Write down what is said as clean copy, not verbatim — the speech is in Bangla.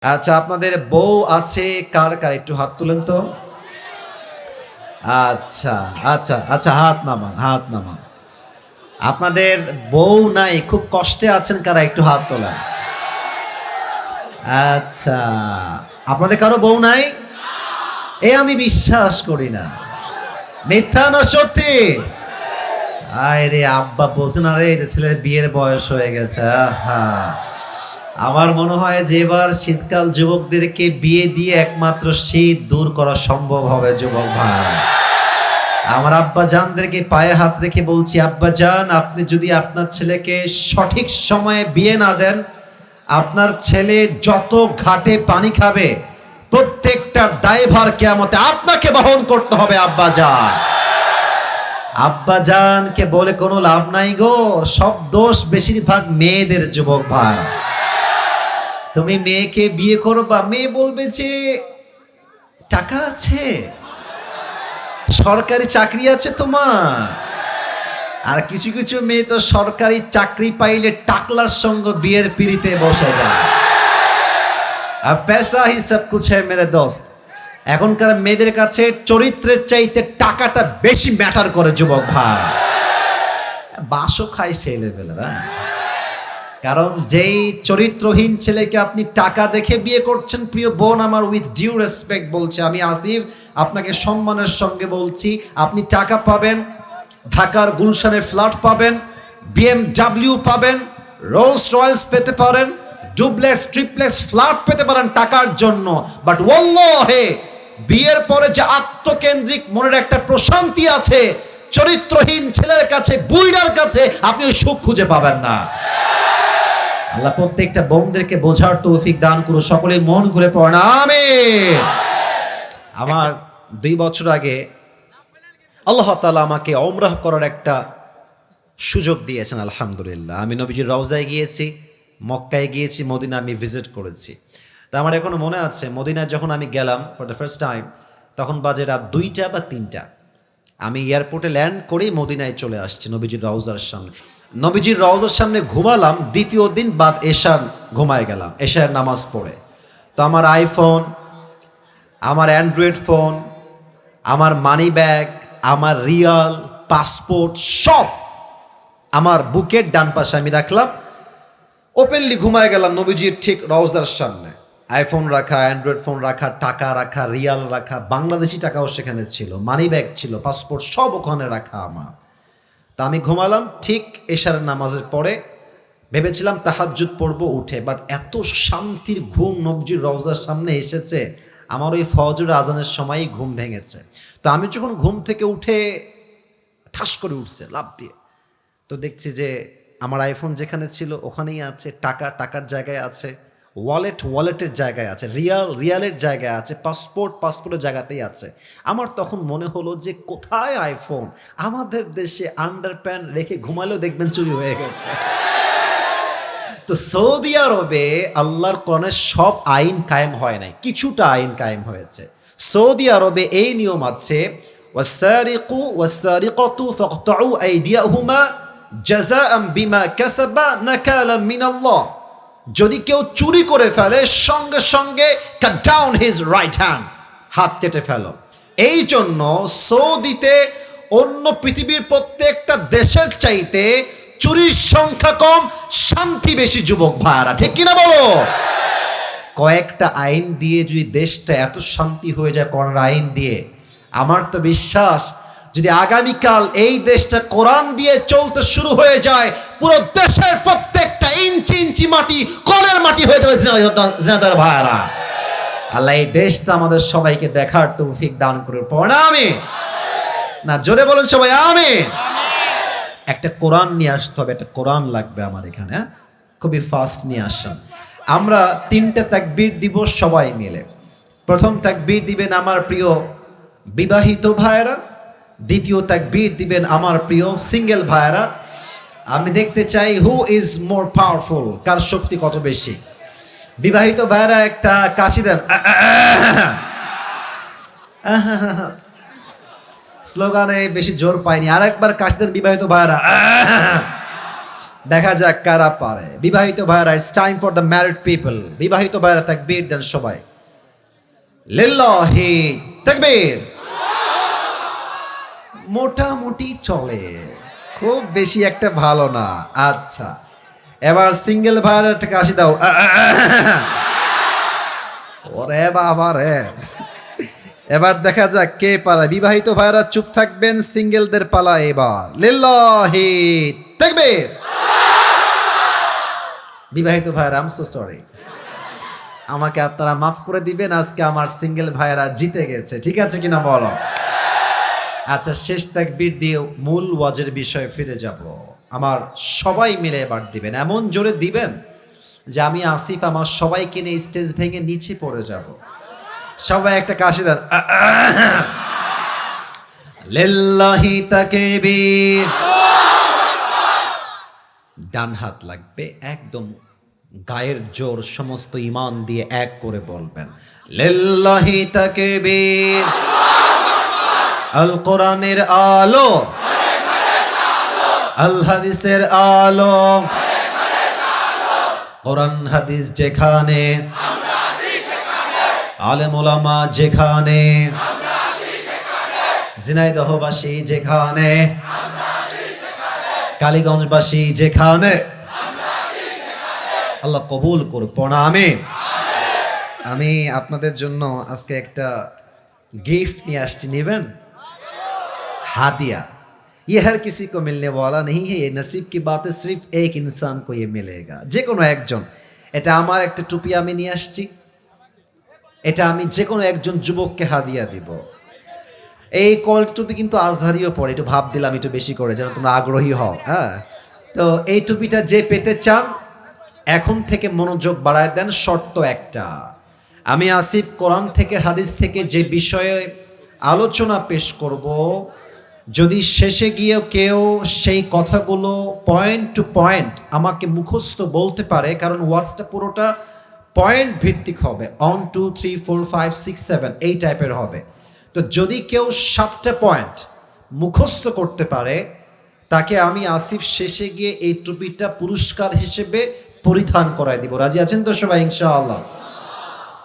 আচ্ছা, আপনাদের বউ আছে কার কার একটু হাত তুলেন তো। আচ্ছা আচ্ছা আচ্ছা, হাত নামান, হাত নামান। আপনাদের বউ নাই, খুব কষ্টে আছেন কারা, একটু হাত তোলেন। আচ্ছা, আপনাদের কারো বউ নাই? এ আমি বিশ্বাস করি না। মিথ্যা না সত্যি? আয় রে আব্বা, বোঝে না রে, যে ছেলের বিয়ের বয়স হয়ে গেছে। হ্যাঁ, আমার মনে হয় যে এবার শীতকাল যুবকদেরকে বিয়ে দিয়ে একমাত্র শীত দূর করা সম্ভব হবে যুবক ভাই। আমার আব্বা জানদেরকে পায়ে হাত রেখে বলছি, আব্বা জান, আপনি যদি আপনার ছেলেকে সঠিক সময়ে বিয়ে না দেন, আপনার ছেলে যত ঘাটে পানি খাবে প্রত্যেকটার দায়ভার কিয়ামতে আপনাকে বহন করতে হবে আব্বা জান। আব্বা জানকে বলে কোনো লাভ নাই গো, সব দোষ বেশিরভাগ মেয়েদের যুবক ভাই। তুমি মেয়েকে বিয়ে করবা, মেয়ে বলবে যে টাকা আছে, সরকারি চাকরি আছে তোমার। আর কিছু কিছু মেয়ে তো সরকারি চাকরি পাইলে টাকলার সঙ্গে বিয়ের পিড়িতে বসে যায়। আর পেশা হি সব কুছ হ্যায় মেরে দোস্ত। এখনকার মেয়েদের কাছে চরিত্রের চাইতে টাকাটা বেশি ম্যাটার করে যুবক ভাই। বাসও খায় সেই লেভেলের। কারণ যেই চরিত্রহীন ছেলেকে আপনি টাকা দেখে বিয়ে করছেন, প্রিয় বোন আমার, উইথ ডিউ রেসপেক্ট বলছে, আমি আসিফ আপনাকে সম্মানের সঙ্গে বলছি, আপনি টাকা পাবেন, ঢাকার গুলশানে ফ্ল্যাট পাবেন, BMW পাবেন, রোলস রয়েলস পেতে পারেন, ডুপ্লেক্স ট্রিপ্লেক্স ফ্ল্যাট পেতে পারেন টাকার জন্য। বাট ওয়াল্লাহি বিয়ের পরে যে আত্মকেন্দ্রিক মনের একটা প্রশান্তি আছে, চরিত্রহীন ছেলের কাছে, বুইড়ার কাছে আপনি ওই সুখ খুঁজে পাবেন না। আল্লাহ প্রত্যেকটা বোনদেরকে বোঝার তৌফিক দান করুন, সকলে মন খুলে পড়েন আমিন। আমার 2 বছর আগে আল্লাহ তাআলা আমাকে ওমরাহ করার একটা সুযোগ দিয়েছেন, আলহামদুলিল্লাহ। আমি নবীজির রওজায় গিয়েছি, মক্কায় গিয়েছি, মদিনা আমি ভিজিট করেছি। তো আমার এখনো মনে আছে, মদিনায় যখন আমি গেলাম ফর দ্য ফার্স্ট টাইম, তখন বাজে রাত 2টা বা 3টা। আমি এয়ারপোর্টে ল্যান্ড করেই মদিনায় চলে আসছি নবীজির রওজার সামনে। নবীজির রওজার সামনে ঘুমালাম, দ্বিতীয় দিন বাদ এশার ঘুমায় গেলাম, এশার নামাজ পড়ে। তো আমার আইফোন, আমার অ্যান্ড্রয়েড ফোন, আমার মানি ব্যাগ, আমার রিয়াল, পাসপোর্ট সব আমার বুকের ডান পাশে আমি রাখলাম। ওপেনলি ঘুমায় গেলাম নবীজির ঠিক রওজার সামনে। আইফোন রাখা, অ্যান্ড্রয়েড ফোন রাখা, টাকা রাখা, রিয়াল রাখা, বাংলাদেশি টাকাও সেখানে ছিল, মানি ব্যাগ ছিল, পাসপোর্ট সব ওখানে রাখা আমার। তা আমি ঘুমালাম ঠিক এশার নামাজের পরে। ভেবেছিলাম তাহাজ্জুদ পড়বো উঠে, বাট এত শান্তির ঘুম নবীজির রওজার সামনে এসেছে, আমার ওই ফজর আজানের সময়ই ঘুম ভেঙেছে। তো আমি যখন ঘুম থেকে উঠে ঠাস করে উঠছে লাফ দিয়ে, তো দেখছি যে আমার আইফোন যেখানে ছিল ওখানেই আছে, টাকা টাকার জায়গায় আছে, ওয়ালেটের জায়গায় আছে, রিয়ালের জায়গায় আছে, পাসপোর্টের জায়গাতেই আছে। আমার তখন মনে হলো যে কোথায় আইফোন, আমাদের দেশে আন্ডারপ্যান্ট রেখে ঘুমালেও দেখবেন চুরি হয়ে গেছে। তো সৌদি আরবে আল্লাহর কোরআনের সব আইন কায়েম হয় নাই, কিছুটা আইন কায়েম হয়েছে। সৌদি আরবে এই নিয়ম আছে, ওয়াসারিকু ওয়াসারিকাতু ফাকতাউ আইদিয়াহুমা জাযাআম বিমা কাসাবা নাকালাম মিনাল্লাহ। যদি কেউ চুরি করে ফেলে, সঙ্গে সঙ্গে cut down his right hand, হাত কেটে ফেলো। এই জন্য সৌদিতে অন্য পৃথিবীর প্রত্যেকটা দেশের চাইতে চুরির সংখ্যা কম, শান্তি বেশি যুবক ভাইরা, ঠিক কিনা বলো? কয়েকটা আইন দিয়ে যদি দেশটা এত শান্তি হয়ে যায় কোরআন আইন দিয়ে, আমার তো বিশ্বাস যদি আগামীকাল এই দেশটা কোরআন দিয়ে চলতে শুরু হয়ে যায়, পুরো দেশের প্রত্যেকটা ইঞ্চি ইঞ্চি মাটি কোরআনের মাটি হয়ে যাবে জিনাদার ভাইরা। আল্লাহ এই দেশটা আমাদের সবাইকে দেখার তৌফিক দান করুন, পড়া আমিন। না, জোরে বলুন সবাই আমিন। একটা কোরআন নিয়ে আসতে হবে, একটা কোরআন লাগবে আমার এখানে, খুবই ফাস্ট নিয়ে আসেন। আমরা 3টে তাকবীর দিব সবাই মিলে। প্রথম তাকবীর দিবেন আমার প্রিয় বিবাহিত ভাইয়েরা, দ্বিতীয় তাকবীর দিবেন আমার প্রিয় সিঙ্গেল ভাইয়েরা। আমি দেখতে চাই হু ইজ মোর পাওয়ারফুল, কার শক্তি কত বেশি। বিবাহিত ভাইয়েরা একটা কাশি দেন, স্লোগানে বেশি জোর পাইনি, আর একবার কাশি দেন বিবাহিত ভাইয়েরা। দেখা যাক কারা পারে। বিবাহিত ভাইরা, it's time for the married people. বিবাহিত ভাইরা তাকবীর দেন সবাই। লিল্লাহি তাকবীর। মোটামুটি চলে, খুব বেশি একটা ভালো না। আচ্ছা, এবার সিঙ্গেল ভাইরা একটা কাশি দাও। ওরে বাবা রে। এবার দেখা যাক কে পারে। বিবাহিত ভাইরা চুপ থাকবেন, সিঙ্গেলদের পালা এবার। লিল্লাহি তাকবীর। বিবাহিত ভাইরা, আই এম সো সরি, আমাকে আপনারা মাফ করে দিবেন, আজকে আমার সিঙ্গেল ভাইরা জিতে গেছে। ঠিক আছে কিনা বলো? আচ্ছা, শেষ তাকবীর দিয়ে মূল ওয়াজের বিষয়ে ফিরে যাব। আমার সবাই মিলে এবার দিবেন, এমন জোরে দিবেন যে আমি আসিফ আমার সবাইকে নিয়ে স্টেজ ভেঙে নিচে পড়ে যাব। সবাই একটা কাশি দেন। লিল্লাহি তাকবীর। ডান হাত লাগবে, একদম গায়ের জোর সমস্ত ঈমান দিয়ে এক করে বলবেন লিল্লাহি তাকবীর। আল কোরআনের আলো, আল হাদিসের আলো, কোরআন হাদিস যেখানে, আলেম ওলামা যেখানে, ঝিনাইদহবাসী যেখানে, কালীগঞ্জবাসী যেখানে, আল্লাহ কবুল করুক। আমিন। আমি আপনাদের জন্য আজকে একটা गिफ्ट নিয়ে আসছি, নেবেন? हादिया। ये हर किसी को मिलने वाला नहीं है, ये नसीब की बात है, सिर्फ एक इंसान को ये मिलेगा। যে কোনো একজন। এটা আমার একটা টুপি আমি নিয়ে আসছি, এটা আমি যে কোনো একজন যুবককে হাদিয়া দিব। এই কল টুপি কিন্তু আজহারিও পড়ে, একটু ভাব দিলাম একটু বেশি করে যেন তোমরা আগ্রহী হও। হ্যাঁ, তো এই টুপিটা যে পেতে চান এখন থেকে মনোযোগ বাড়ায় দেন। শর্ত একটা, আমি আসিফ কোরআন থেকে হাদিস থেকে যে বিষয়ে আলোচনা পেশ করব, যদি শেষে গিয়ে কেউ সেই কথাগুলো পয়েন্ট টু পয়েন্ট আমাকে মুখস্থ বলতে পারে, কারণ ওয়াজটা পুরোটা পয়েন্ট ভিত্তিক হবে, 1 2 3 4 5 6 7 এই টাইপের হবে। তো যদি কেউ 7টা পয়েন্ট মুখস্থ করতে পারে, তাকে আমি আসিফ শেষে গিয়ে এই টুপিটা পুরস্কার হিসেবে পরিধান করায় দিব। রাজি আছেন তো সবাই ইনশাআল্লাহ?